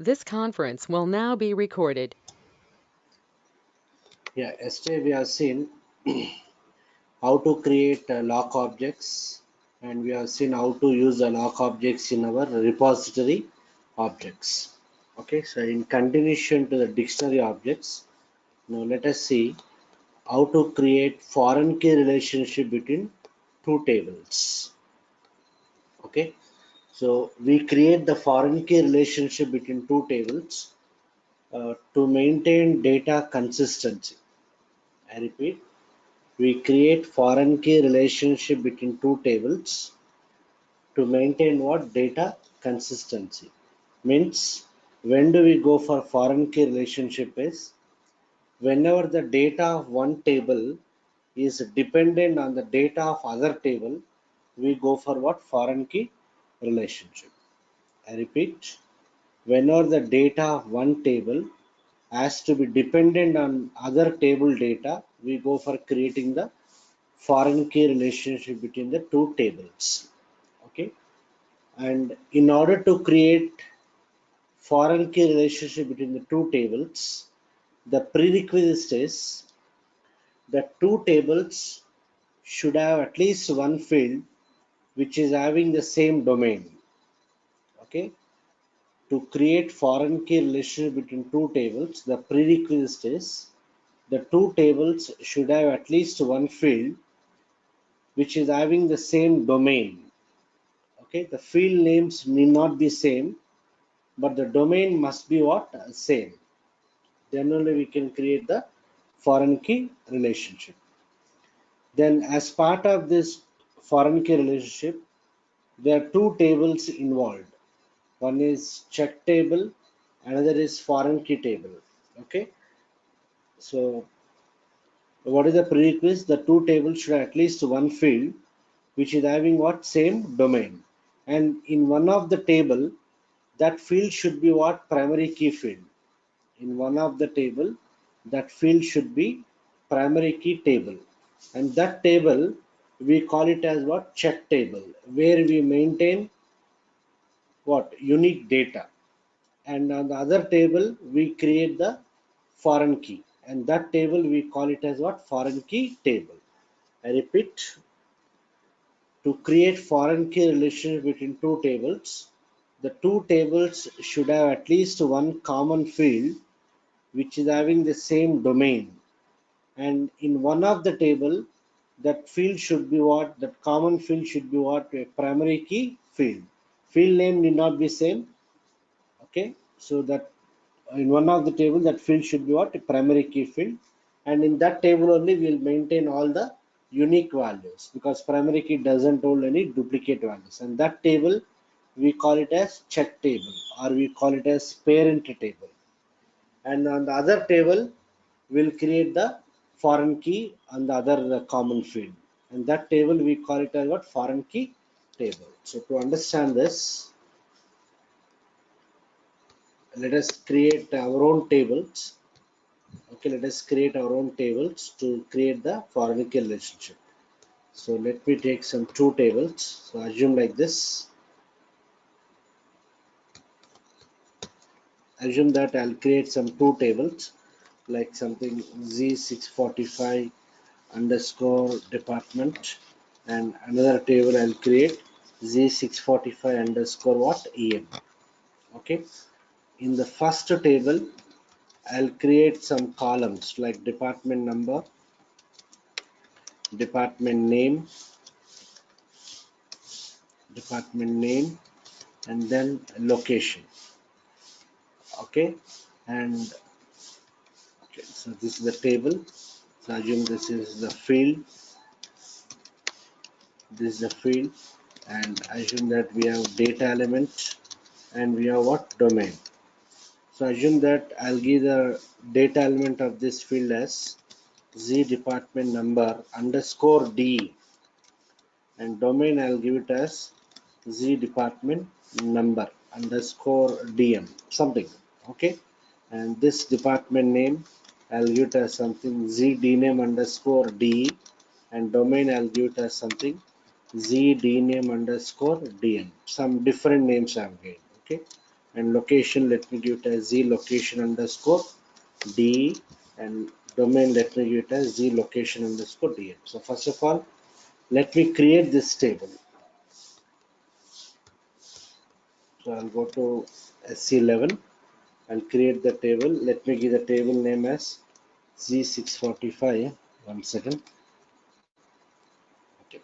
This conference will now be recorded. Yeah, yesterday we have seen how to create lock objects, and we have seen how to use the lock objects in our repository objects. Okay, so in continuation to the dictionary objects, now let us see how to create foreign key relationship between two tables. Okay, so we create the foreign key relationship between two tables to maintain data consistency. I repeat, we create foreign key relationship between two tables to maintain what? Data consistency. Means when do we go for foreign key relationship is whenever the data of one table is dependent on the data of other table, we go for what? Foreign key relationship. I repeat, whenever the data of one table has to be dependent on other table data, we go for creating the foreign key relationship between the two tables. Okay, and in order to create foreign key relationship between the two tables, the prerequisite is that two tables should have at least one field which is having the same domain. Okay, to create foreign key relationship between two tables, the prerequisite is the two tables should have at least one field which is having the same domain. Okay, the field names need not be same, but the domain must be what? Same. Then only we can create the foreign key relationship. Then as part of this foreign key relationship, there are two tables involved. One is check table, another is foreign key table. Okay, so what is the prerequisite? The two tables should have at least one field which is having what? Same domain. And in one of the table, that field should be what? Primary key field. In one of the table, that field should be primary key table. And that table, we call it as what? Check table, where we maintain what? Unique data. And on the other table, we create the foreign key. And that table, we call it as what? Foreign key table. I repeat, to create foreign key relationship between two tables, the two tables should have at least one common field which is having the same domain. And in one of the table, that field should be what? That common field should be what? A primary key field. Field name need not be same. Okay, so that in one of the table, that field should be what? A primary key field. And in that table only, we'll maintain all the unique values because primary key doesn't hold any duplicate values. And that table, we call it as check table or we call it as parent table. And on the other table, we'll create the foreign key on the other common field. And that table, we call it as what? Foreign key table. So to understand this, let us create our own tables. Okay, let us create our own tables to create the foreign key relationship. So let me take some two tables. So assume like this. Assume that I'll create some two tables like something Z645 underscore department and another table I'll create Z645 underscore what? EM. Okay. In the first table, I'll create some columns like department number, department name, and then location. Okay, and okay, so this is the table. So assume this is the field. This is the field, and assume that we have data element and we have what? Domain. So assume that I'll give the data element of this field as Z department number underscore D, and domain I'll give it as Z department number underscore DM something. Okay, and this department name I'll give it as something Z dname underscore DE, and domain I'll give it as something Z dname underscore DM. Some different names I've given. Okay, and location, let me give it as z location underscore d, and domain, let me give it as z location underscore dm. So first of all, let me create this table. So I'll go to SC11. I'll create the table. Let me give the table name as Z645. One second. Okay.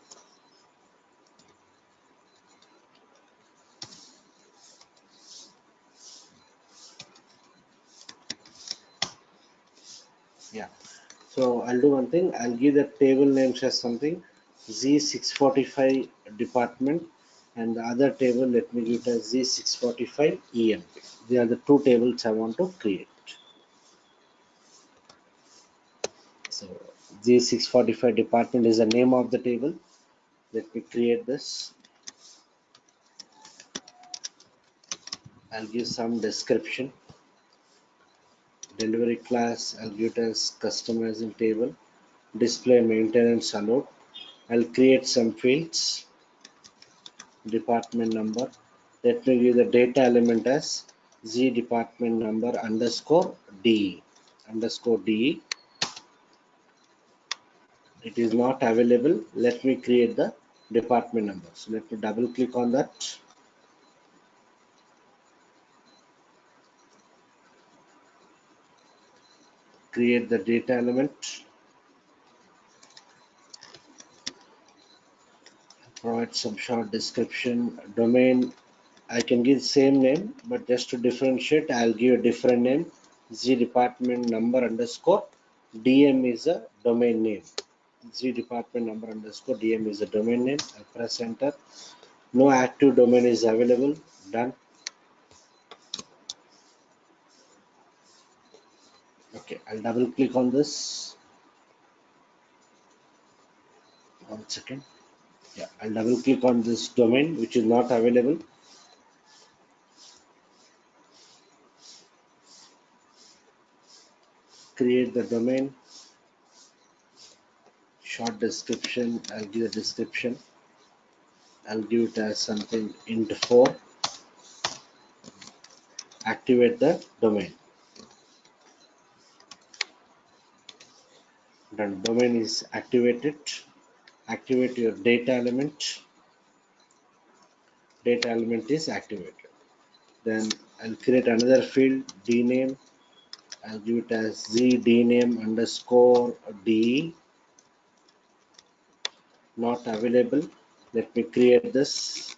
Yeah. So I'll do one thing. I'll give the table names as something Z645 department, and the other table, let me give it as Z645 EM. They are the two tables I want to create. So Z645 department is the name of the table. Let me create this. I'll give some description. Delivery class, I'll give it as customizing table. Display maintenance allowed. I'll create some fields. Department number. Let me give the data element as Z department number underscore DE. Underscore DE. It is not available. Let me create the department number. So let me double click on that. Create the data element. Provide some short description. Domain, I can give same name, but just to differentiate, I'll give a different name. Z department number underscore DM is a domain name. Z department number underscore DM is a domain name. I press enter. No active domain is available. Done. Okay, I'll double click on this. One second. Yeah, I'll double click on this domain which is not available. Create the domain. Short description. I'll give a description. I'll give it as something int4. Activate the domain. Done. Domain is activated. Activate your data element. Data element is activated. Then I'll create another field, dname. I'll give it as z dname underscore d, not available. Let me create this.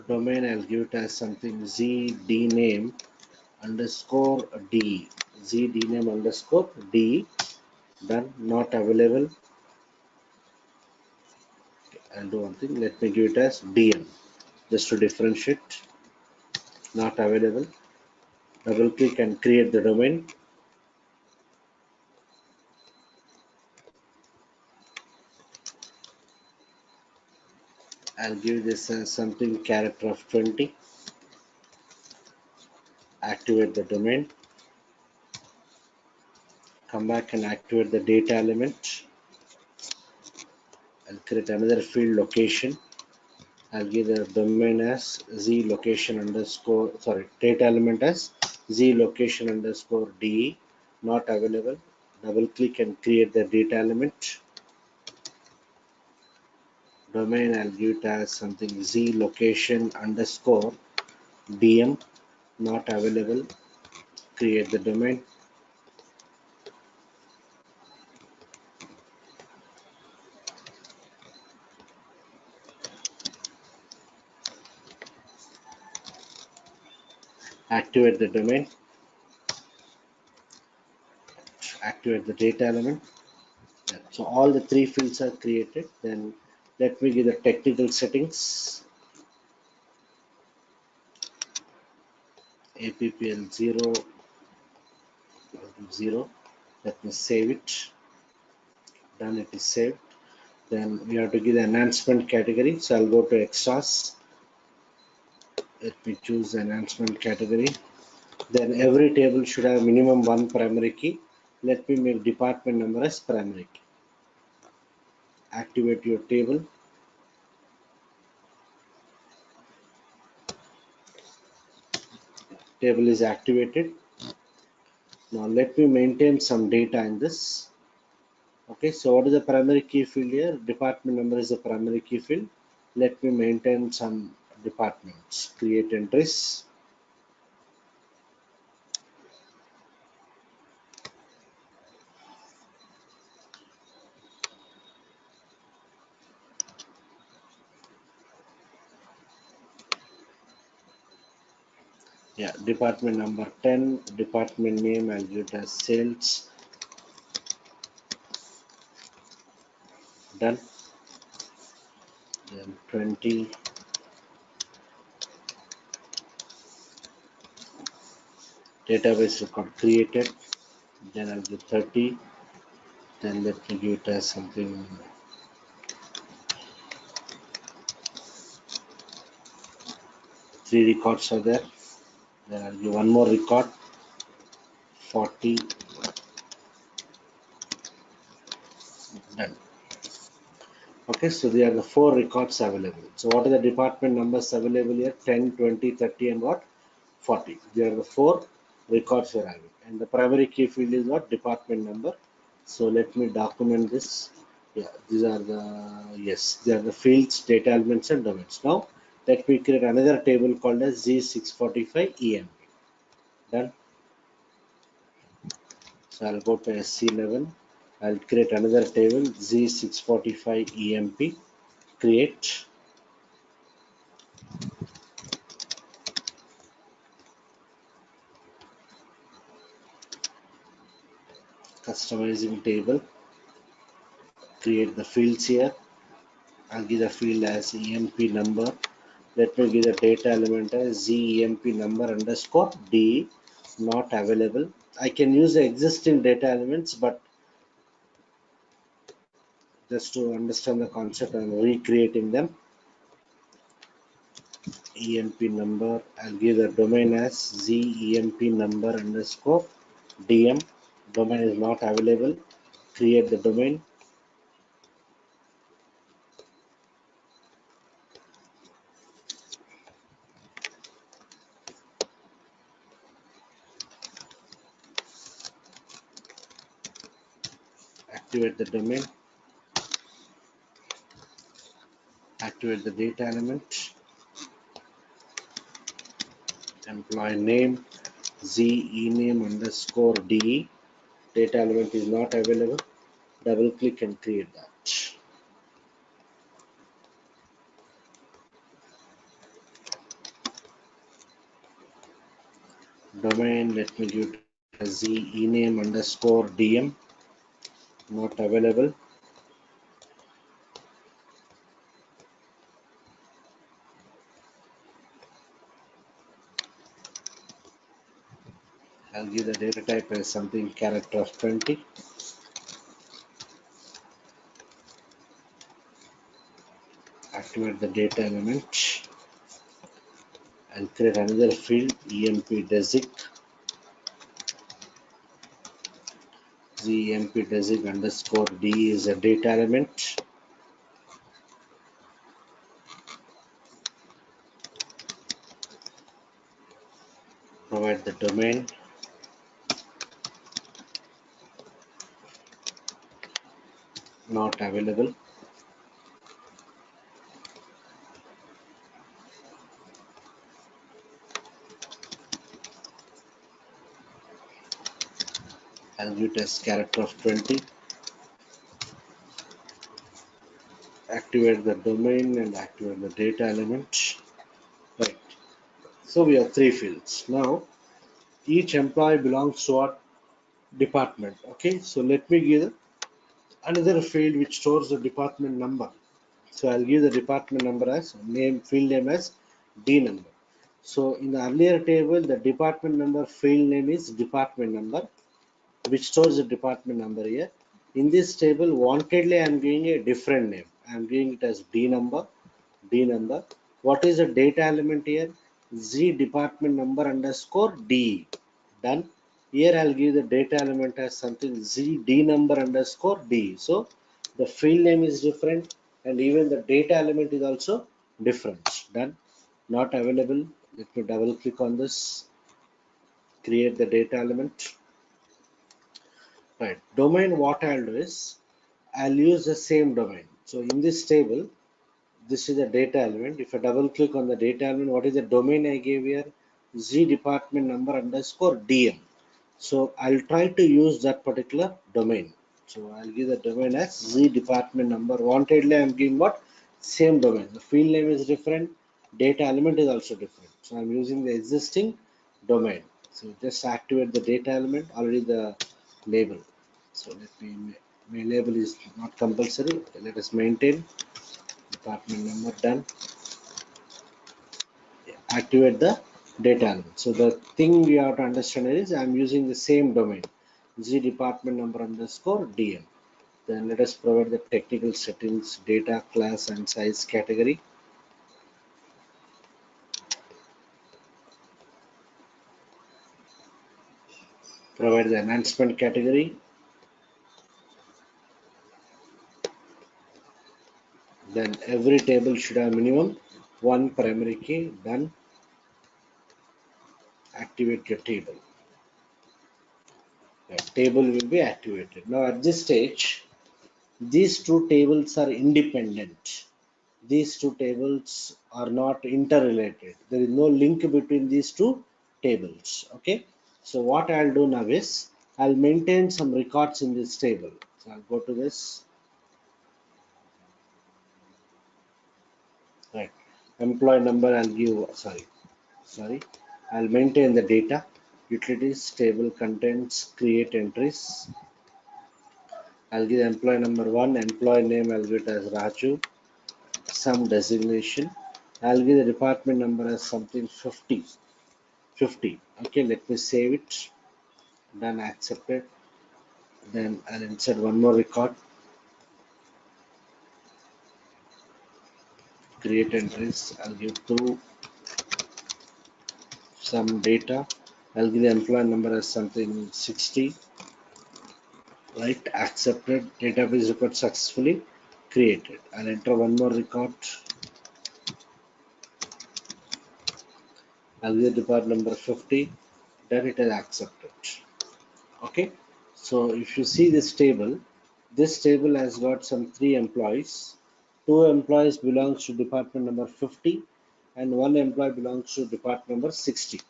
Domain, I'll give it as something z dname underscore d, z dname underscore d. Done. Not available. I'll do one thing. Let me give it as dm just to differentiate. Not available. Double click and create the domain. I'll give this as something character of 20. Activate the domain. Come back and activate the data element. I'll create another field, location. I'll give the domain as z location underscore, sorry, data element as z location underscore de, not available. Double click and create the data element. Domain, I'll give it as something z location underscore dm, not available. Create the domain. Activate the domain. Activate the data element. So all the three fields are created. Then let me give the technical settings. APPL 0. Let me save it. Done, it is saved. Then we have to give the enhancement category. So I'll go to extras. Let me choose the enhancement category. Then every table should have minimum one primary key. Let me make department number as primary key. activate your table. Table is activated. Now let me maintain some data in this. Okay, so what is the primary key field here? Department number is the primary key field. Let me maintain some departments. Create entries. Yeah, department number 10, department name, I'll give it as sales. Done. Then 20, database record created. Then I'll give 30. Then let me give it as something. Three records are there. Then I'll give one more record. 40. Done. Okay, so they are the four records available. So what are the department numbers available here? 10, 20, 30 and what? 40. They are the four records we are having. And the primary key field is what? Department number. So let me document this. Yeah, these are the, yes, they are the fields, data elements and domains. Now let me create another table called as Z645 EMP. Done. So I'll go to SC11. I'll create another table Z645 EMP. Create. Customizing table. Create the fields here. I'll give the field as EMP number. Let me give the data element as ZEMP number underscore D, not available. I can use the existing data elements, but just to understand the concept, I'm recreating them. EMP number, I'll give the domain as ZEMP number underscore DM. Domain is not available. Create the domain. Activate the domain. Activate the data element. Employee name ZENAME underscore DE. Data element is not available. Double click and create that. Domain, let me give it as ZENAME underscore DM, not available. I'll give the data type as something character of 20. Activate the data element. I'll create another field EMP DESIG. ZEMP DESIG underscore D is a data element. Provide the domain. Not available. I'll give it as character of 20. Activate the domain and activate the data element. Right. So we have three fields. Now each employee belongs to what department. Okay, so let me give another field which stores the department number. So I'll give the department number as name, field name as D number. So in the earlier table, the department number field name is department number, which stores the department number here. In this table, wantedly I am giving a different name. I am giving it as D number. D number. What is the data element here? Z department number underscore D. Done. Here I'll give the data element as something Z D number underscore D. So the field name is different, and even the data element is also different. Done. Not available. Let me double click on this. Create the data element. Right. Domain, what I'll do is I'll use the same domain. So in this table, this is a data element. If I double click on the data element, what is the domain I gave here? Z department number underscore DM. So I'll try to use that particular domain. So I'll give the domain as Z department number. Wantedly I'm giving what? Same domain. The field name is different. Data element is also different. So I'm using the existing domain. So just activate the data element, already the label. So let me, my label is not compulsory. Let us maintain department number. Done. Activate the data element. So the thing we have to understand is I'm using the same domain, Z department number underscore DM. Then let us provide the technical settings, data, class, and size category. Provide the enhancement category. Then every table should have minimum one primary key. Done. Activate your table. The table will be activated. Now at this stage, these two tables are independent. These two tables are not interrelated. There is no link between these two tables. Okay. So what I'll do now is I'll maintain some records in this table. So I'll go to this. Right. Employee number I'll give, sorry. I'll maintain the data. Utilities table contents, create entries. I'll give employee number 1, employee name I'll give it as Raju, some designation. I'll give the department number as something 50. Okay, let me save it. Done, accepted. Then I'll insert one more record. Create entries. I'll give two, some data. I'll give the employee number as something 60. Right, accepted. Database record successfully created. I'll enter one more record. I'll give the department number 50. Then it is accepted. Okay, so if you see this table has got some 3 employees. 2 employees belongs to department number 50 and 1 employee belongs to department number 60.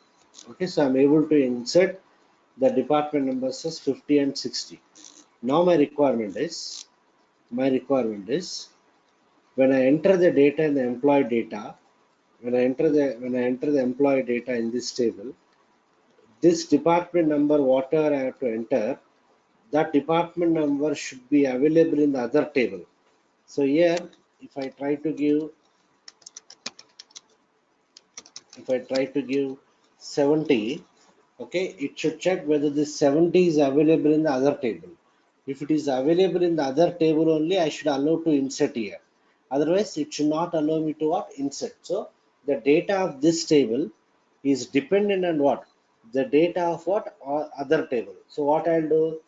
Okay, so I'm able to insert the department numbers as 50 and 60. Now my requirement is when I enter the data in the employee data, when I enter the employee data in this table, this department number whatever I have to enter, that department number should be available in the other table. So here, if I try to give 70, okay, it should check whether this 70 is available in the other table. If it is available in the other table only, I should allow to insert here. Otherwise, it should not allow me to what? Insert. So the data of this table is dependent on what? The data of what? Or other table. So what I'll do?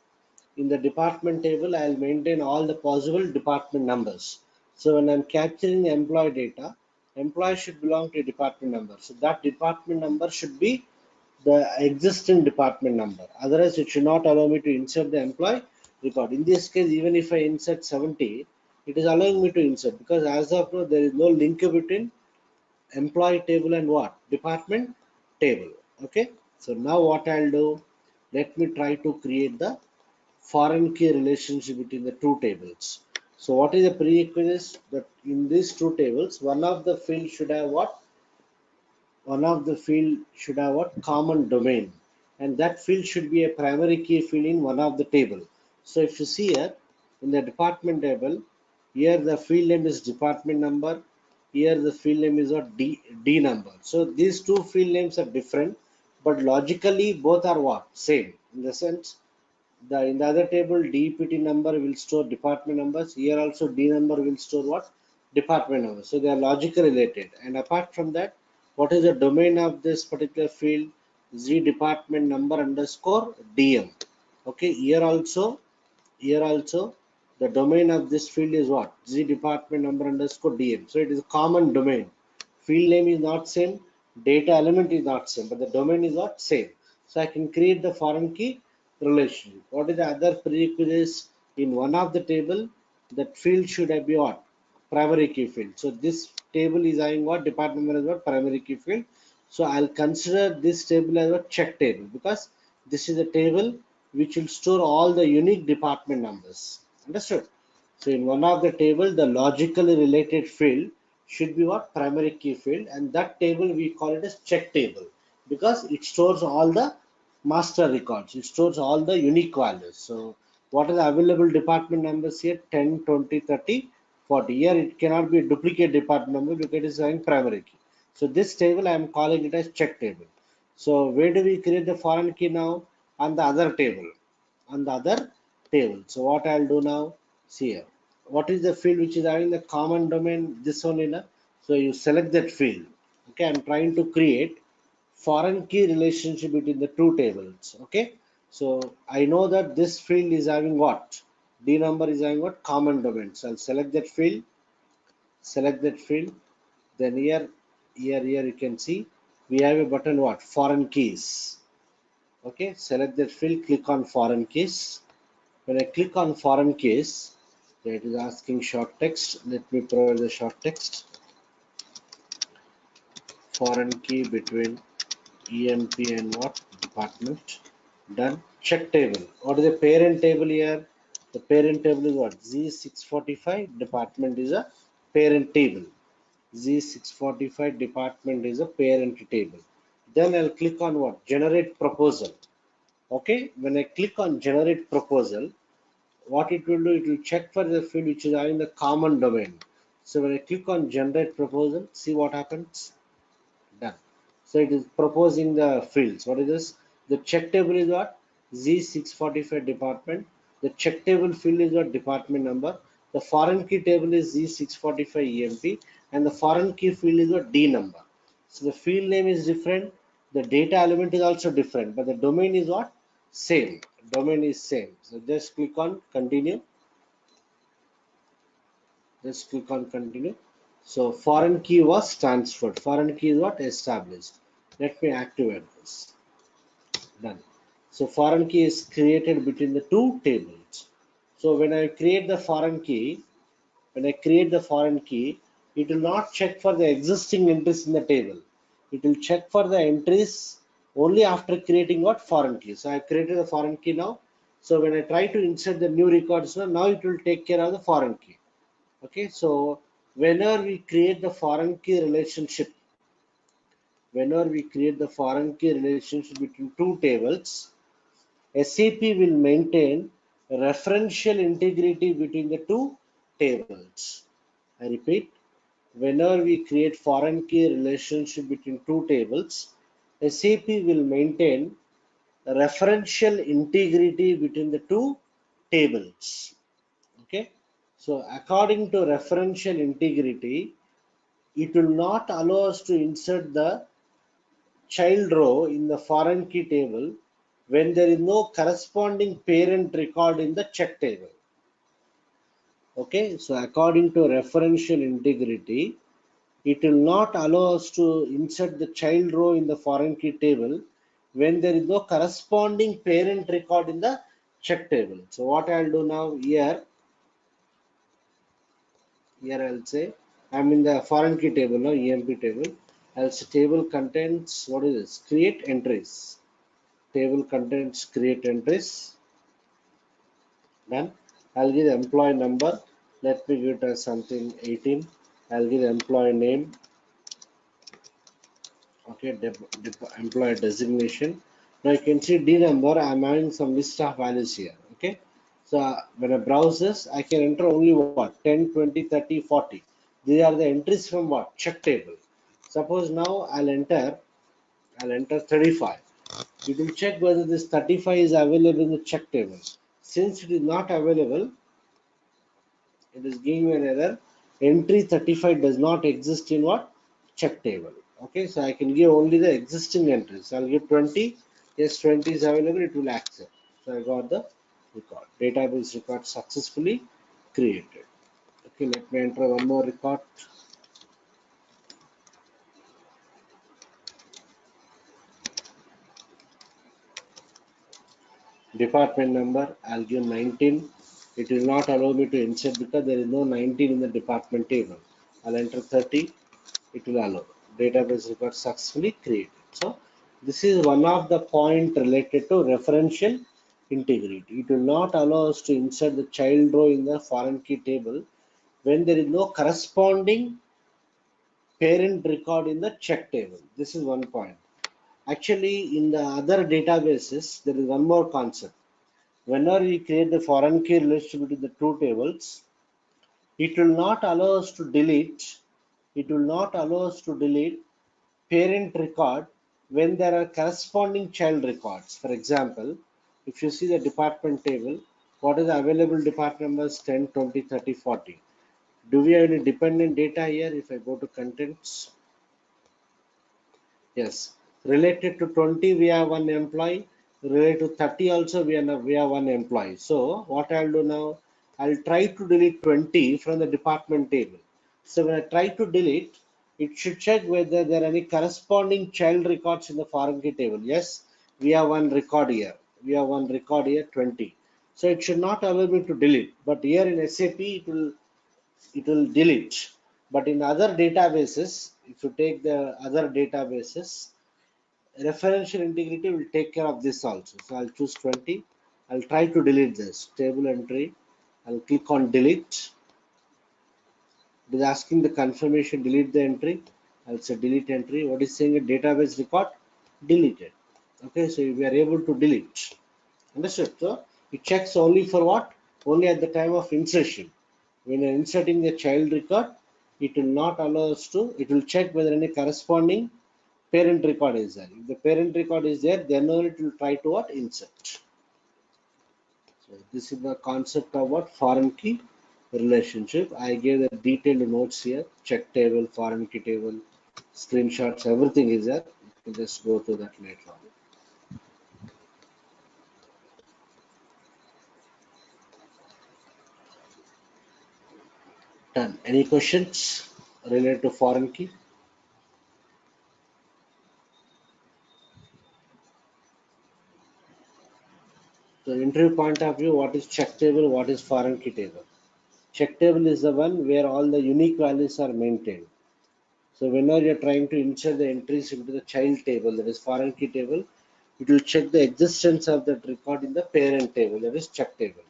In the department table, I'll maintain all the possible department numbers. So when I'm capturing the employee data, employee should belong to a department number. So that department number should be the existing department number. Otherwise, it should not allow me to insert the employee record. In this case, even if I insert 70, it is allowing me to insert because as of now, there is no link between employee table and what? Department table. Okay. So now what I'll do, let me try to create the foreign key relationship between the two tables. So what is the prerequisite? That in these two tables, one of the fields should have what? One of the field should have what? Common domain. And that field should be a primary key field in one of the table. So if you see here, in the department table, here the field name is department number. Here the field name is what? D number. So these two field names are different, but logically both are what? Same. In the sense, in the other table, DPT number will store department numbers. Here also D number will store what? Department numbers. So they are logically related. And apart from that, what is the domain of this particular field? Z department number underscore DM. Okay, here also The domain of this field is what? Z department number underscore DM. So it is a common domain. Field name is not same, data element is not same, but the domain is not same. So I can create the foreign key relation. What is the other prerequisites? In one of the table, that field should have be what? Primary key field. So this table is having what? Department number is what? Primary key field. So I'll consider this table as a check table because this is a table which will store all the unique department numbers. Understood? So in one of the table, the logically related field should be what? Primary key field, and that table we call it as check table because it stores all the master records. It stores all the unique values. So what are the available department numbers here? 10, 20, 30, 40. Here it cannot be a duplicate department number because it is having primary key. So this table I am calling it as check table. So where do we create the foreign key now? On the other table. On the other table. So what I'll do now? See here. What is the field which is having the common domain? This one, so you select that field. Okay, I'm trying to create foreign key relationship between the two tables. Okay, so I know that this field is having what? D number is having what? Common domain. So I'll select that field. Select that field. Then here you can see we have a button what? Foreign keys. Okay, select that field. Click on foreign keys. When I click on foreign keys, it is asking short text. Let me provide the short text. Foreign key between EMP and what? Department. Done. Check table. What is the parent table here? The parent table is what? Z645 department is a parent table. Z645 department is a parent table. Then I'll click on what? Generate proposal. Okay. When I click on generate proposal, what it will do, it will check for the field which is having the common domain. So when I click on generate proposal, see what happens. Done. So it is proposing the fields. What is this? The check table is what? Z645 department. The check table field is what? Department number. The foreign key table is Z645 EMP, and the foreign key field is what? D number. So the field name is different. The data element is also different, but the domain is what? Same. Domain is same. So just click on continue. Just click on continue. So foreign key was transferred. Foreign key is what? Established. Let me activate this. Done. So foreign key is created between the two tables. So when I create the foreign key, it will not check for the existing entries in the table. It will check for the entries only after creating what? Foreign key. So I have created a foreign key now. So when I try to insert the new records now it will take care of the foreign key. Okay, so whenever we create the foreign key relationship, between two tables, SAP will maintain referential integrity between the two tables. I repeat, whenever we create foreign key relationship between two tables, SAP will maintain referential integrity between the two tables. Okay, so according to referential integrity, it will not allow us to insert the child row in the foreign key table when there is no corresponding parent record in the check table. Okay, so according to referential integrity, it will not allow us to insert the child row in the foreign key table when there is no corresponding parent record in the check table. So what I'll do now here I'll say I'm in the foreign key table now, EMP table. I'll say table contains, what is this? Create entries. Table contains create entries. Done. I'll give the employee number. Let me give it as something 18. I'll give the employee name. Okay, employee designation. Now you can see D number. I'm having some list of values here. Okay, so when I browse this, I can enter only what? 10, 20, 30, 40. These are the entries from what? Check table. Suppose now I'll enter 35. It will check whether this 35 is available in the check table. Since it is not available, it is giving you an error. Entry 35 does not exist in what? Check table. Okay, so I can give only the existing entries. I'll give 20. Yes, 20 is available, it will accept. So I got the record. Database record successfully created. Okay, let me enter one more record. Department number, I'll give 19. It will not allow me to insert because there is no 19 in the department table. I'll enter 30. It will allow. Database record successfully created. So this is one of the point related to referential integrity. It will not allow us to insert the child row in the foreign key table when there is no corresponding parent record in the check table. This is one point. Actually, in the other databases, there is one more concept. Whenever we create the foreign key relationship between the two tables, it will not allow us to delete. It will not allow us to delete parent record when there are corresponding child records. For example, if you see the department table, what is the available department numbers 10, 20, 30, 40. Do we have any dependent data here? If I go to contents, yes. Related to 20, we have one employee. Related to 30 also, we have one employee. So what I'll do now, I'll try to delete 20 from the department table. So when I try to delete, it should check whether there are any corresponding child records in the foreign key table. Yes, we have one record here. We have one record here, 20. So it should not allow me to delete. But here in SAP, it will delete. But in other databases, if you take the other databases, referential integrity will take care of this also. So I'll choose 20. I'll try to delete this table entry. I'll click on delete. It is asking the confirmation, delete the entry. I'll say delete entry. What is saying a database record? Deleted. Okay, so we are able to delete. Understood? So it checks only for what? Only at the time of insertion. When you're inserting the child record, it will not allow us to, it will check whether any corresponding parent record is there. If the parent record is there, then only it will try to what? Insert. So this is the concept of what? Foreign key relationship. I gave the detailed notes here. Check table, foreign key table, screenshots, everything is there. You can just go to that later on. Done. Any questions related to foreign key? So interview point of view, what is check table, what is foreign key table? Check table is the one where all the unique values are maintained. So whenever you're trying to insert the entries into the child table, that is foreign key table, it will check the existence of that record in the parent table, that is check table.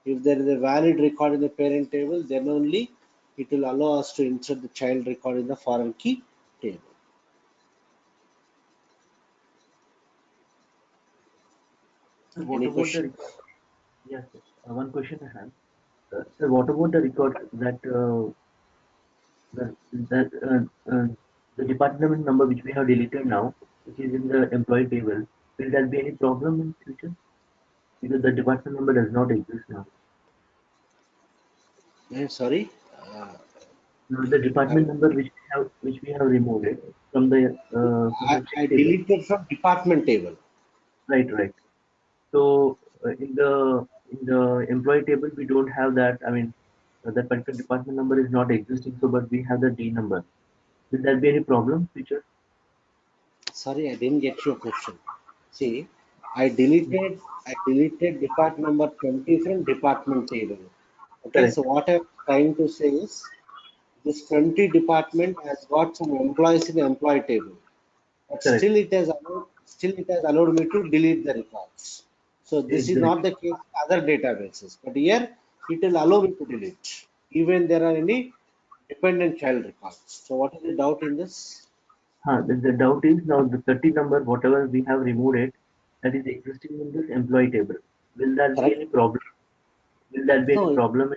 If there is a valid record in the parent table, then only it will allow us to insert the child record in the foreign key table. What Any about the question? record? Yes, sir. One question I have. Sir, what about the record that that the department number which we have deleted now, which is in the employee table? Will there be any problem in future? Because the department number does not exist now. Sorry, Now the I, department number which we have removed it from the check I table. deleted from department table. Right, right. So in the employee table we don't have that. I mean, that particular department number is not existing. So, but we have the D number. Will there be any problem future? Sorry, I didn't get your question. See, I deleted department number 20 from department table. Okay, so Correct, what I'm trying to say is this 20 department has got some employees in the employee table, but correct. still it has allowed me to delete the records. So this is not Exactly. the case with other databases, but here it will allow me to delete even there are any dependent child records. So what is the doubt in this? The doubt is now the 30 number, whatever we have removed it, that is existing in this employee table. Will that be Correct? any problem? Will that be any No, problem?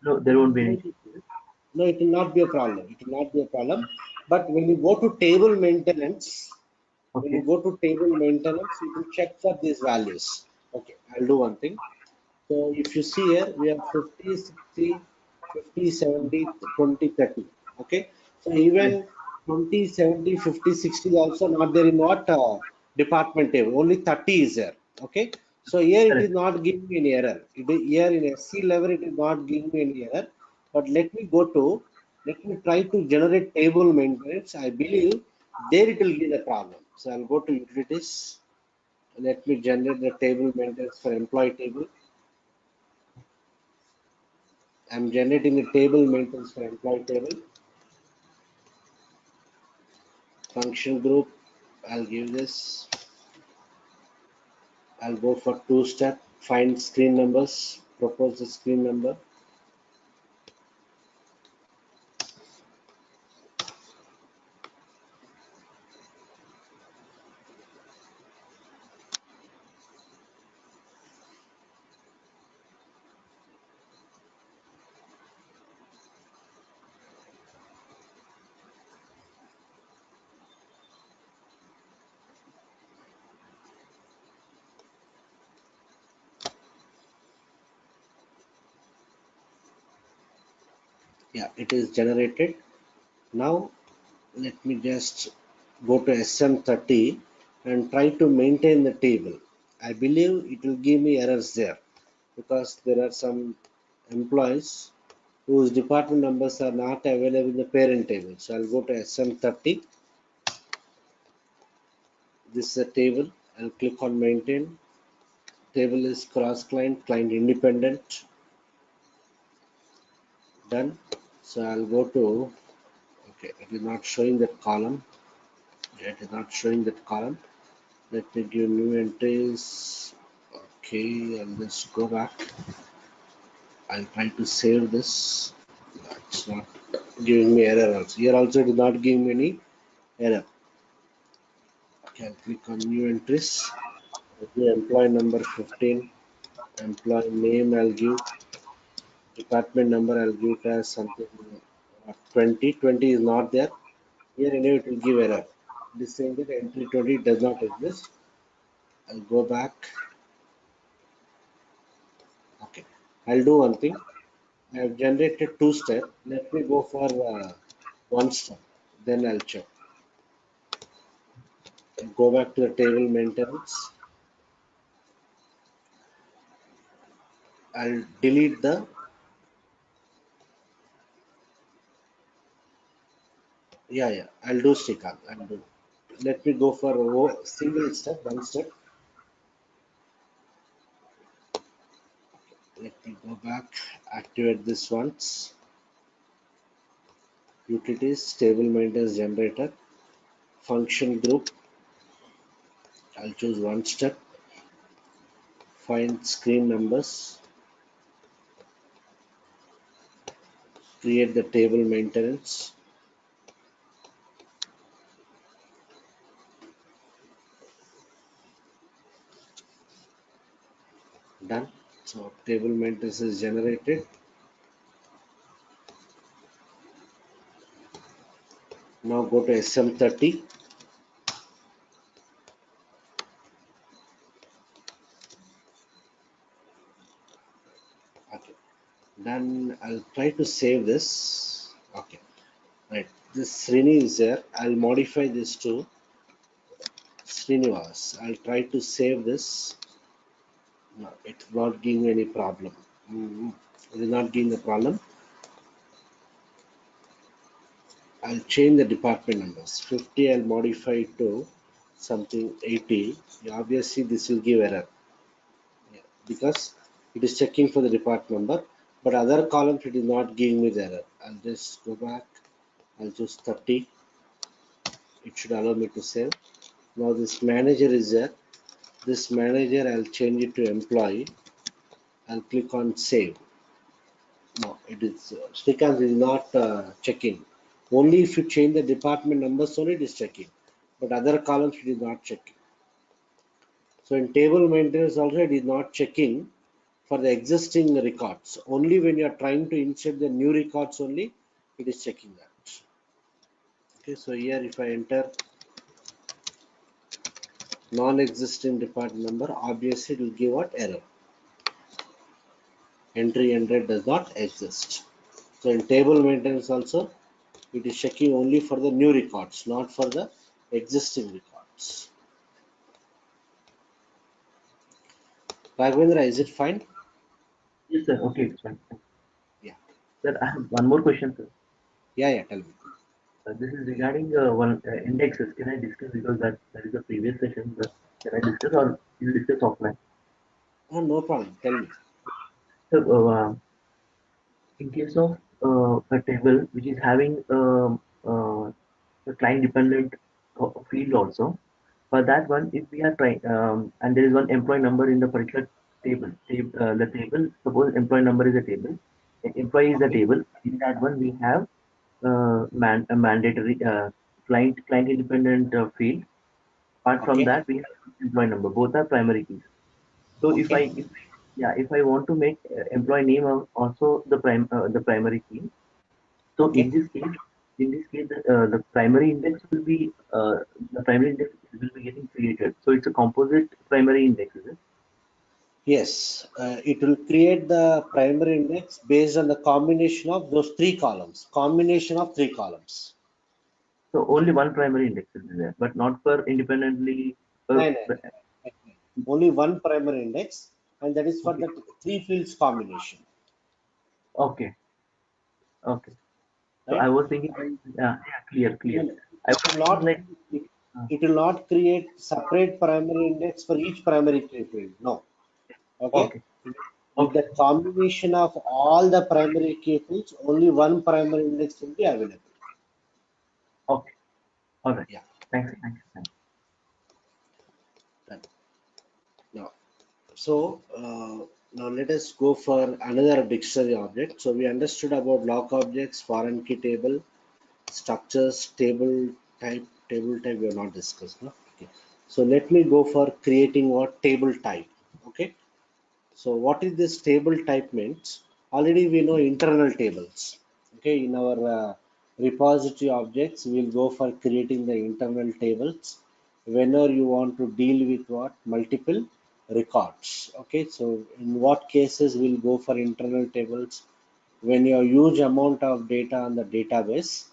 No, there won't be any no, issue. no, it will not be a problem. It will not be a problem. But when you go to table maintenance, when you Okay, go to table maintenance, you will check for these values. Okay, I'll do one thing. So if you see here, we have 50, 60, 50, 70, 20, 30. Okay. So right, even 20, 70, 50, 60 is also not there in what department table. Only 30 is there. Okay. So here it is Correct. not giving me any error. Here in SC level it is not giving me any error. But let me try to generate table maintenance. I believe there it will give the problem. So I'll go to utilities. Let me generate the table maintenance for employee table. I'm generating the table maintenance for employee table. Function group. I'll give this. I'll go for two-step. Find screen numbers. Propose the screen number. Yeah, it is generated. Now let me just go to SM30 and try to maintain the table. I believe it will give me errors there because there are some employees whose department numbers are not available in the parent table. So I'll go to SM30. This is a table. I'll click on maintain. Table is cross client, client independent. Done. So I'll go to, okay, it is not showing that column. It is not showing that column. Let me give new entries. Okay, I'll just go back. I'll try to save this. It's not giving me error also. Here also it is not giving me any error. Okay, I'll click on new entries. I'll give employee number 15. Employee name I'll give. Department number I'll give it as something 20. 20 is not there. Here anyway it will give error. It is saying that entry 20 does not exist. I'll go back. Okay. I'll do one thing. I have generated two steps. Let me go for one step. Then I'll check. Go back to the table maintenance. I'll delete the, yeah. I'll do sticker. I'll do. Let me go for a single step, one step. Let me go back. Activate this once. Utilities, table maintenance generator, function group. I'll choose one step. Find screen numbers. Create the table maintenance. Done. So table maintenance is generated. Now go to SM30. Okay. Then I'll try to save this. Okay. Right. This Srini is there. I'll modify this to Srinivas. I'll try to save this. No, it's not giving any problem. It is not giving the problem. I'll change the department numbers. 50 I'll modify to something 80. Obviously this will give error. Yeah, because it is checking for the department number, but other columns it is not giving me the error. I'll just go back. I'll choose 30. It should allow me to save. Now this manager is there. This manager I'll change it to employee. I'll click on save. No, it is Srikant is not checking. Only if you change the department numbers only it is checking. But other columns it is not checking. So in table maintenance also it is not checking for the existing records. Only when you are trying to insert the new records only it is checking that. Okay, so here if I enter non-existing department number, obviously it will give what error. Entry entered does not exist. So in table maintenance also it is checking only for the new records, not for the existing records. Raghavendra, is it fine? Yes, sir. Okay, it's fine. Yeah. Sir, I have one more question, sir. Yeah, tell me. This is regarding one indexes. Can I discuss because that is the previous session, but can I discuss or you discuss offline? No problem. Tell me. So, in case of a table which is having a client dependent field also, for that one, if we are trying and there is one employee number in the particular the table, suppose employee number is a table, employee is a Okay. table. In that one, we have a mandatory client independent field. Apart from Okay. that, we have employee number. Both are primary keys. So Okay. if I want to make employee name also the primary key. So Okay. in this case, the primary index will be the primary index will be getting created. So it's a composite primary index, is it? Yes, it will create the primary index based on the combination of those three columns. Combination of three columns. So only one primary index will be there, but not for independently. Uh, Nine, nine, nine. Only one primary index, and that is for okay, the three fields combination. okay, okay. So I Right? was thinking, yeah, clear. And I it was will thinking not like, it, uh, it will not create separate primary index for each primary key field. No. Okay. okay, With okay, the combination of all the primary key fields, only one primary index will be available. okay. All right. Yeah. Thanks. Done. Now, so now let us go for another dictionary object. So we understood about lock objects, foreign key table, structures, table type we have not discussed. No? Okay. So let me go for creating what table type. Okay. So what is this table type means? Already we know internal tables. Okay, in our repository objects, we'll go for creating the internal tables. Whenever you want to deal with what multiple records. Okay, so in what cases we'll go for internal tables? When you have huge amount of data on the database,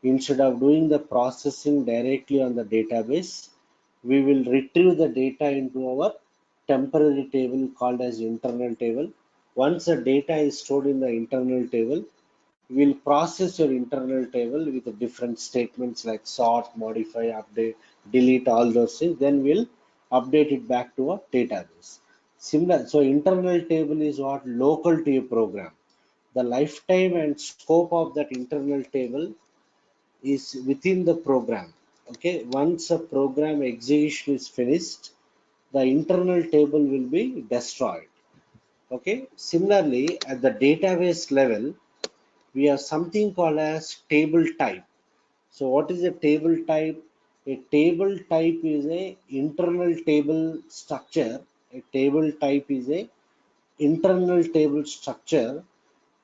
instead of doing the processing directly on the database, we will retrieve the data into our temporary table called as internal table. Once the data is stored in the internal table, we'll process your internal table with the different statements like sort, modify, update, delete, all those things. Then we'll update it back to a database. Similar, so internal table is what local to your program. The lifetime and scope of that internal table is within the program. Okay, once a program execution is finished, the internal table will be destroyed. Okay, similarly, at the database level, we have something called as table type. So, what is a table type? A table type is a internal table structure. A table type is a internal table structure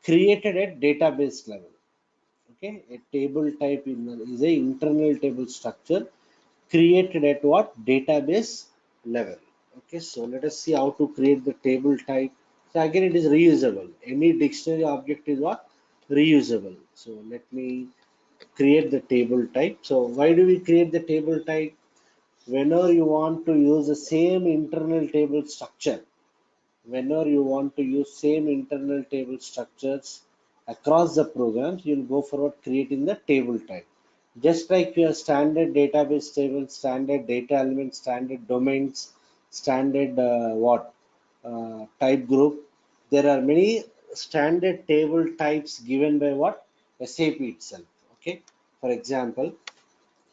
created at database level. Okay, a table type is a internal table structure created at what database level. Okay, so let us see how to create the table type. So again, it is reusable. Any dictionary object is what reusable. So let me create the table type. So why do we create the table type? Whenever you want to use the same internal table structure, whenever you want to use same internal table structures across the programs, you'll go forward creating the table type. Just like your standard database table, standard data elements, standard domains, standard type group, there are many standard table types given by what? SAP itself. Okay. For example,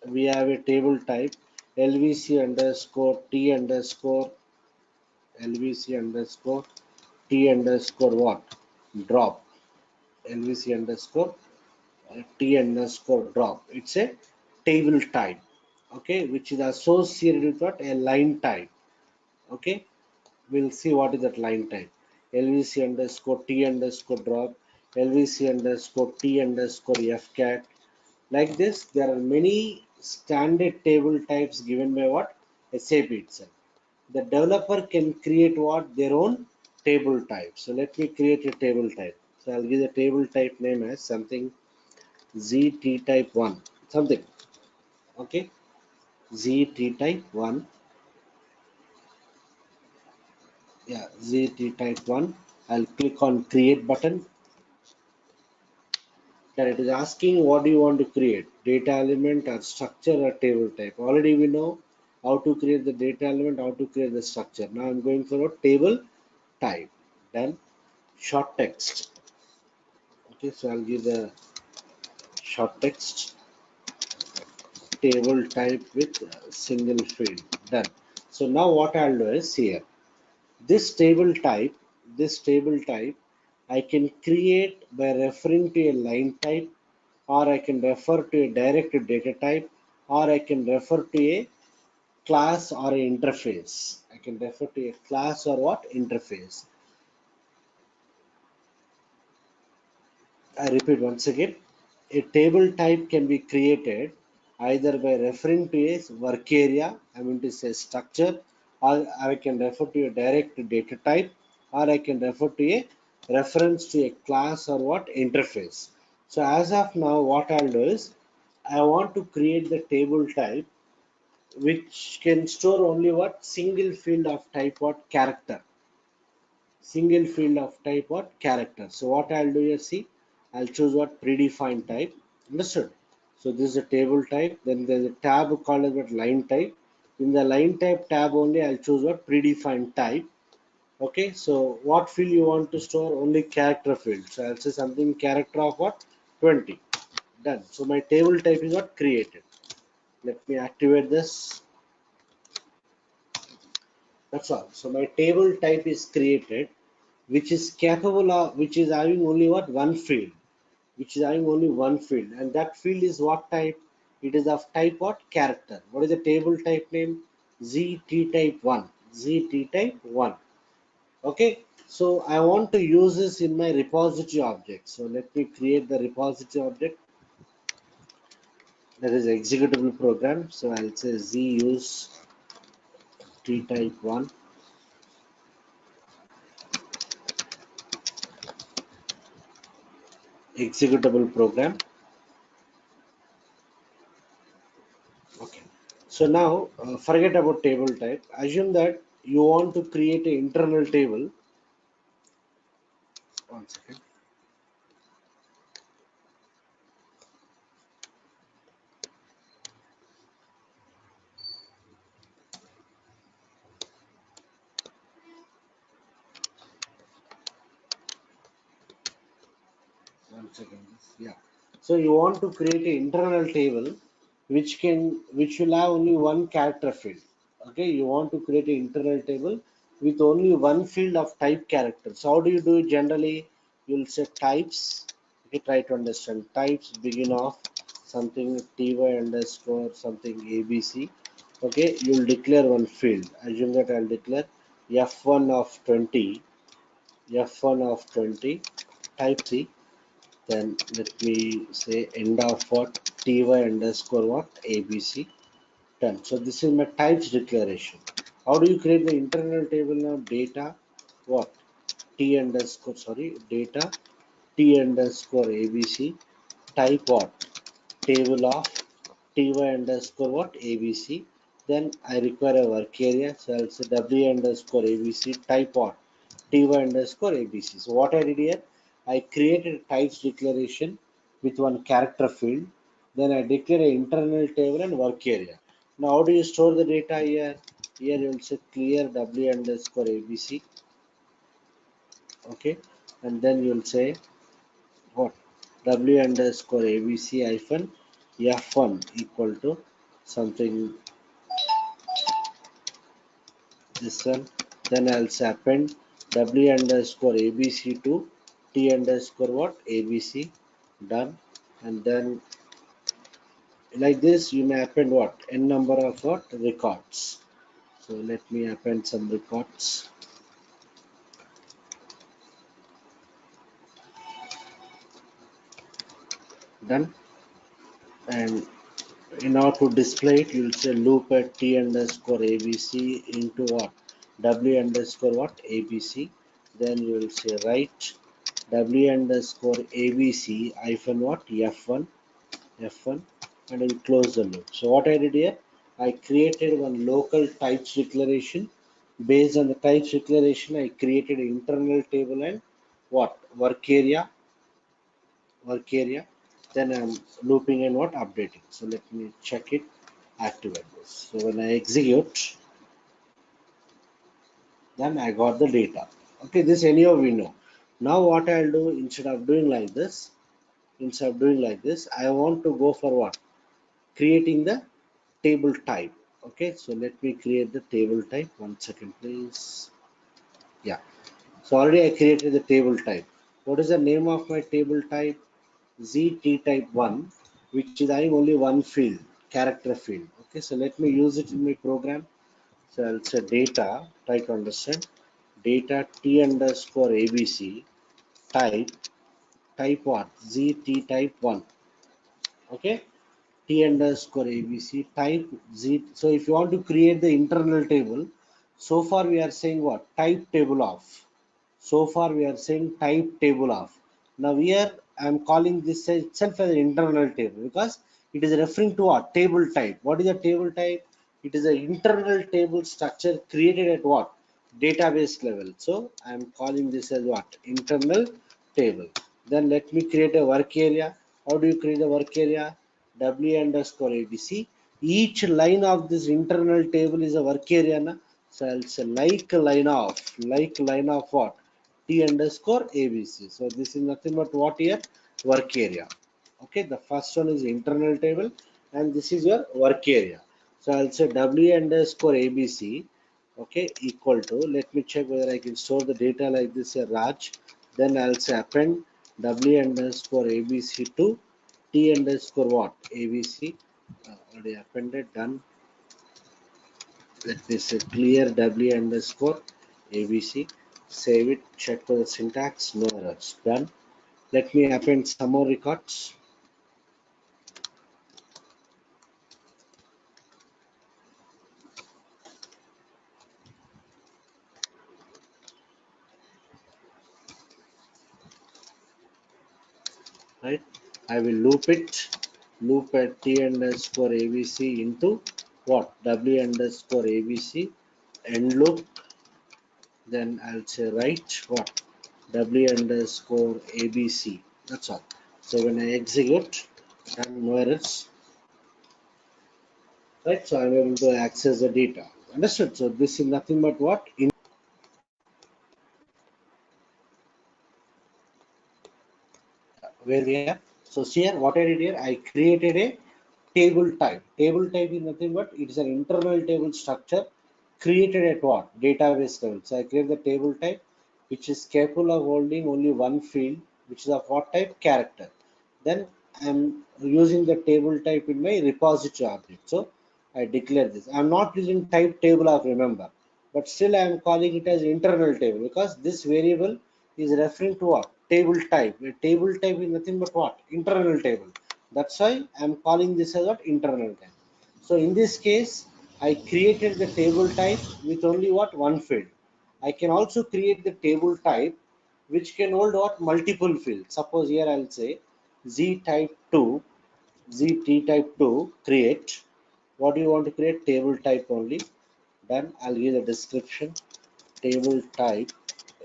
we have a table type LVC underscore T underscore LVC underscore T underscore what? Drop. LVC underscore T underscore drop. It's a table type. Okay, which is associated with what? A line type. Okay, we'll see what is that line type. LVC underscore T underscore drop. LVC underscore T underscore FCAT. Like this, there are many standard table types given by what? SAP itself. The developer can create what? Their own table type. So let me create a table type. So I'll give the table type name as something ZT type 1. Something. Okay. ZT type 1. yeah, ZT type 1. I'll click on create button. Then it is asking what do you want to create, data element or structure or table type. Already we know how to create the data element, how to create the structure. Now I'm going for a table type. Then short text. Okay, so I'll give the short text table type with single field. Done. So now what I'll do is here, this table type, this table type, I can create by referring to a line type, or I can refer to a direct data type, or I can refer to a class or an interface. I can refer to a class or what interface. I repeat once again, a table type can be created either by referring to a work area, I mean to say structure, or I can refer to a direct data type, or I can refer to a reference to a class or what interface. So as of now, what I'll do is I want to create the table type which can store only what single field of type what character, single field of type what character. So what I'll do is see, I'll choose what predefined type. Understood? So this is a table type. Then there's a tab called as what line type. In the line type tab only, I'll choose what predefined type. Okay. So what field you want to store? Only character field. So I'll say something character of what 20. Done. So my table type is what created. Let me activate this. That's all. So my table type is created, which is capable of, which is having only what one field, which is having only one field, and that field is what type? It is of type what character. What is the table type name? ZT type 1. ZT type 1. Okay. So I want to use this in my repository object. So let me create the repository object. That is executable program. So I'll say Z use T type 1 executable program. Okay. So now forget about table type. Assume that you want to create an internal table. One second. One second. Yeah. So you want to create an internal table which will have only one character field. Okay. You want to create an internal table with only one field of type character. So how do you do it generally? You'll say types. Okay. Try to understand types begin off something ty underscore something abc. Okay. You'll declare one field. Assume that I'll declare f1 of 20. F1 of 20 type C. Then let me say end of what ty underscore what abc. Done. So this is my types declaration. How do you create the internal table now? Data what t underscore sorry data t underscore abc type what table of ty underscore what abc. Then I require a work area, so I'll say w underscore abc type what ty underscore abc. So what I did here, I created a types declaration with one character field. Then I declare an internal table and work area. Now how do you store the data here? Here you will say clear w underscore abc. Okay, and then you will say what w underscore abc hyphen f1 equal to something this one. Then I'll say append w underscore abc to t underscore what abc. Done. And then like this you may append what n number of what records. So let me append some records. Done. And in order to display it, you'll say loop at t underscore abc into what w underscore what abc. Then you will say write w underscore abc hyphen what f1 and then close the loop. So what I did here, I created one local types declaration Based on the types declaration, I created an internal table and what? Work area. Then I'm looping and what? Updating. So let me check it, activate this. So when I execute, then I got the data. Okay, this anyhow we know. Now what I'll do, instead of doing like this, I want to go for what? Creating the table type. Okay, so let me create the table type. 1 second, please. Yeah. So already I created the table type. What is the name of my table type? ZT type 1, which is having only one field, character field. Okay, so let me use it in my program. So I'll say data, try to understand. Data T underscore ABC type what? ZT type 1. Okay, T underscore ABC type Z. So if you want to create the internal table, so far we are saying what? Type table of. So far we are saying type table of. Now here I am calling this itself as an internal table because it is referring to a table type. What is a table type? It is an internal table structure created at what? Database level. So I am calling this as what? Internal table. Then let me create a work area. How do you create a work area? W underscore ABC. Each line of this internal table is a work area. Na? So I'll say like line of what? T underscore ABC. So this is nothing but what here? Work area. Okay, the first one is internal table and this is your work area. So I'll say W underscore ABC, okay, equal to, let me check whether I can store the data like this here, Raj. Then I'll say append W underscore ABC to T underscore what? ABC. Already appended, done. Let me say clear W underscore ABC. Save it, check for the syntax, no errors. Done. Let me append some more records. Right. I will loop at T underscore ABC into what? W underscore ABC end loop. Then I'll say write what? W underscore ABC. That's all. So when I execute, and no errors, right? So I'm able to access the data. Understood? So this is nothing but what? Where we are. So here, what I did here, I created a table type. Table type is nothing but it is an internal table structure created at what? Database level. So I create the table type which is capable of holding only one field, which is of what type? Character. Then I'm using the table type in my repository object. So I declare this. I'm not using type table of remember, but still I am calling it as internal table because this variable is referring to what? Table type. A table type is nothing but what? Internal table. That's why I'm calling this as what? Internal type. So in this case, I created the table type with only what? One field. I can also create the table type which can hold what? Multiple fields. Suppose here I'll say Z type 2, ZT type 2, create. What do you want to create? Table type only. Then I'll give the description. Table type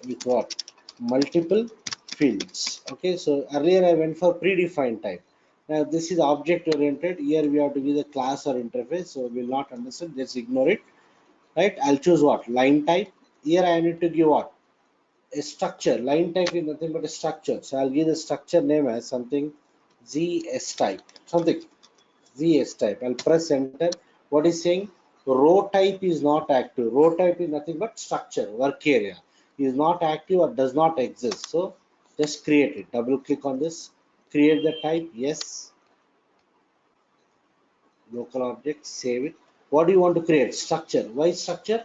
with what? Multiple fields. Okay, so earlier I went for predefined type. Now this is object oriented. Here we have to give the class or interface, so we'll not understand. Just ignore it. Right? I'll choose what? Line type. Here I need to give what? A structure. Line type is nothing but a structure. So I'll give the structure name as something ZS type. Something ZS type. I'll press enter. What is saying? Row type is not active. Row type is nothing but structure, work area. Is not active or does not exist. So just create it. Double click on this. Create the type. Yes. Local object. Save it. What do you want to create? Structure. Why structure?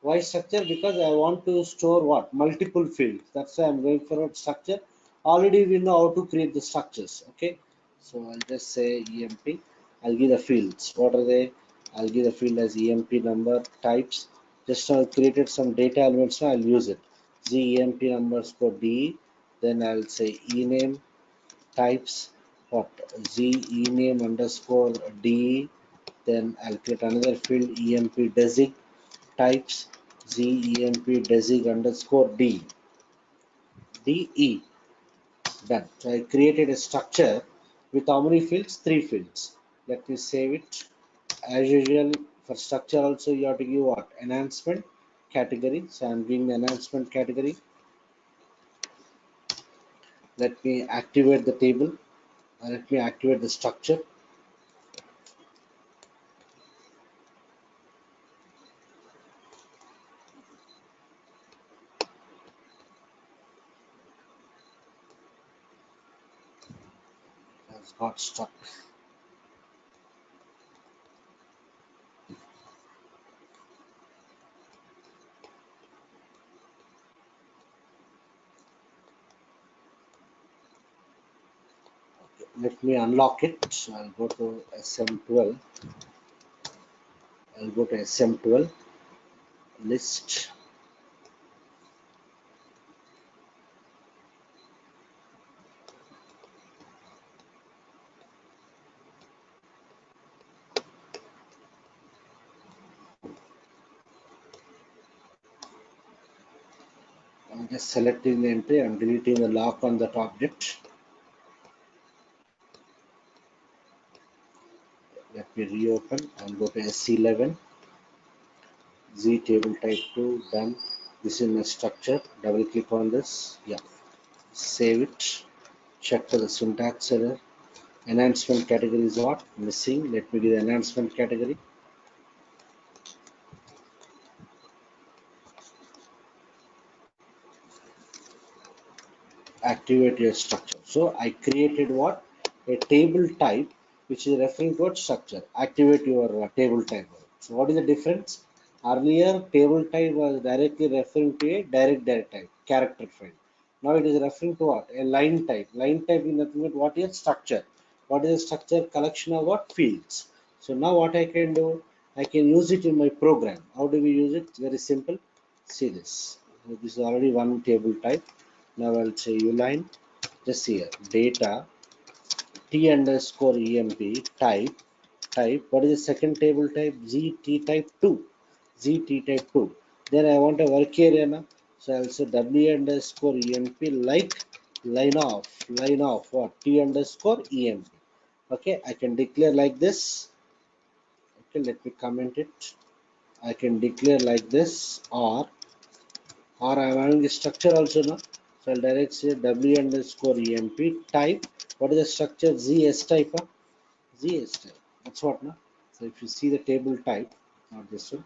Why structure? Because I want to store what? Multiple fields. That's why I'm going for a structure. Already we know how to create the structures. Okay. So I'll just say EMP. I'll give the fields. What are they? I'll give the field as EMP number types. Just now I created some data elements. Now I'll use it. Z EMP numbers for D. Then I'll say ename types. What? Z ename underscore D. Then I'll create another field EMP desig types ZEMP desig underscore D. DE. Done. So I created a structure with how many fields? 3 fields. Let me save it. As usual, for structure also you have to give what? Enhancement category. So I'm giving the enhancement category. Let me activate the table. Let me activate the structure. Has got stuck. Let me unlock it. So I'll go to SM12. I'll go to SM12 list. I'm just selecting the entry. I'm deleting the lock on that object. Let me reopen and go to SC11. Z table type 2. Done. This is my structure. Double click on this. Yeah. Save it. Check for the syntax error. Enhancement category is what? Missing. Let me give the enhancement category. Activate your structure. So I created what? A table type which is referring to what structure. Activate your table type. So what is the difference? Earlier table type was directly referring to a direct type, character file. Now it is referring to what? A line type. Line type is nothing but what is structure. What is a structure? Collection of what? Fields. So now what I can do? I can use it in my program. How do we use it? Very simple. See this. This is already one table type. Now I'll say uline, just here, data, t underscore emp, type, what is the second table type? ZT type 2, ZT type 2. Then I want a work area now. So I'll say w underscore emp like line of what? T underscore emp. Okay, I can declare like this. Okay, let me comment it. I can declare like this, or I'm having a structure also now. So I'll direct say w underscore emp type. What is the structure? ZS type. ZS type. That's what now. So if you see the table type, not this one.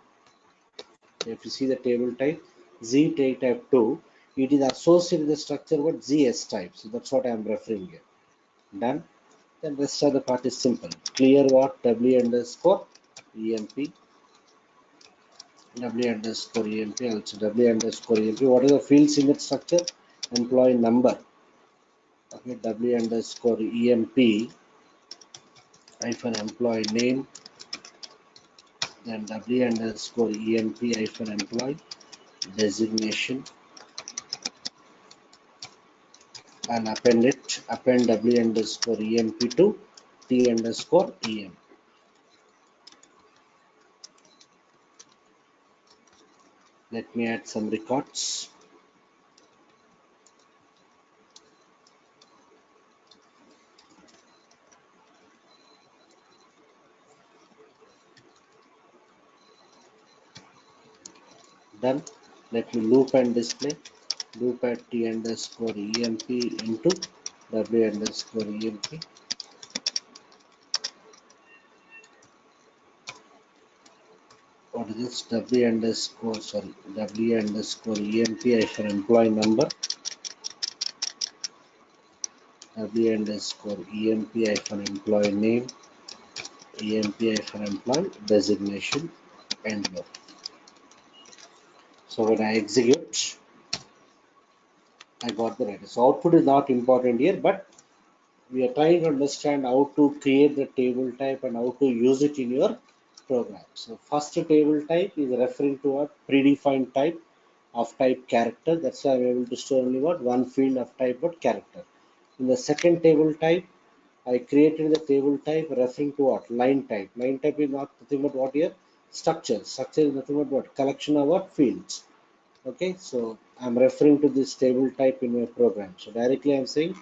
If you see the table type, Z type 2, it is associated with the structure what ZS type. So that's what I'm referring here. Done. Then rest of the part is simple. Clear what? W underscore emp. W underscore emp, also W underscore emp. What are the fields in that structure? Employee number. Okay, W underscore emp hyphen employee name, then W underscore emp hyphen employee designation, and append W underscore emp to T underscore emp. Let me add some records. Done. Let me loop and display. Loop at T underscore emp into W underscore emp. What is this? W underscore emp hyphen employee number. W underscore emp hyphen employee name. EMP hyphen employee designation end loop. So when I execute, I got the data. So output is not important here, but we are trying to understand how to create the table type and how to use it in your program. So first table type is referring to a predefined type of type character. That's why I'm able to store only what? One field of type what? Character. In the second table type, I created the table type referring to what? Line type. Line type is not nothing but what here? Structure. Structure is nothing but what? Collection of what? Fields. Okay, so I'm referring to this table type in my program. So directly I'm saying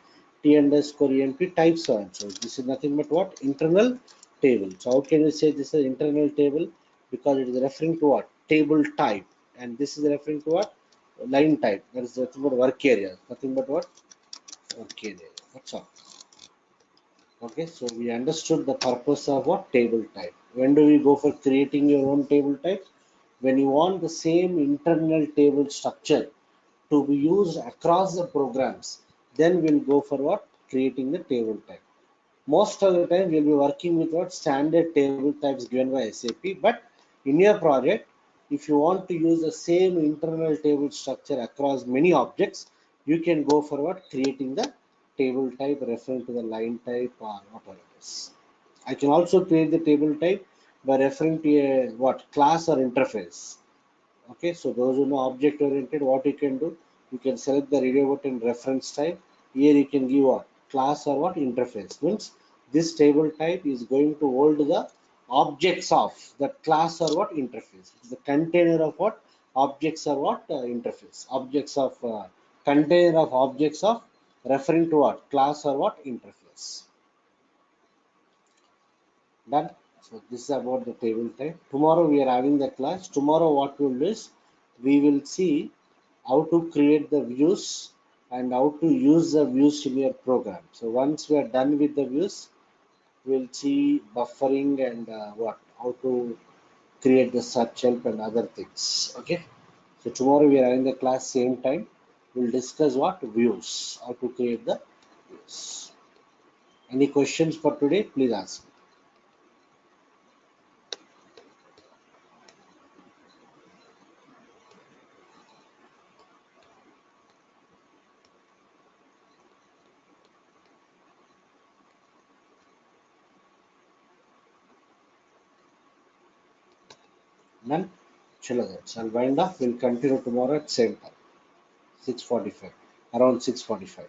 T underscore EMP type so and so. This is nothing but what? Internal table. So how can you say this is internal table? Because it is referring to what? Table type. And this is referring to what? Line type. That is nothing but work area. Nothing but what? Work area. That's all. Okay, so we understood the purpose of what? Table type. When do we go for creating your own table type? When you want the same internal table structure to be used across the programs, then we'll go for what? Creating the table type. Most of the time, we'll be working with what? Standard table types given by SAP. But in your project, if you want to use the same internal table structure across many objects, you can go for what? Creating the table type referring to the line type or whatever it is. I can also create the table type by referring to a what? Class or interface. Okay, so those who know object oriented, what you can do, you can select the radio button reference type. Here you can give what? Class or what? Interface. Means this table type is going to hold the objects of that class or what? Interface. The container of what? Objects or what? Interface. Objects of container of objects of referring to what? Class or what? Interface. Done. So this is about the table type. Tomorrow we are having the class. Tomorrow what we'll do is we will see how to create the views and how to use the views in your program. So once we are done with the views, we'll see buffering and what how to create the search help and other things. Okay. So tomorrow we are having the class same time. We'll discuss what views, how to create the views. Any questions for today? Please ask. None? Chalo then. So I'll wind up. We'll continue tomorrow at same time. 6:45. Around 6:45.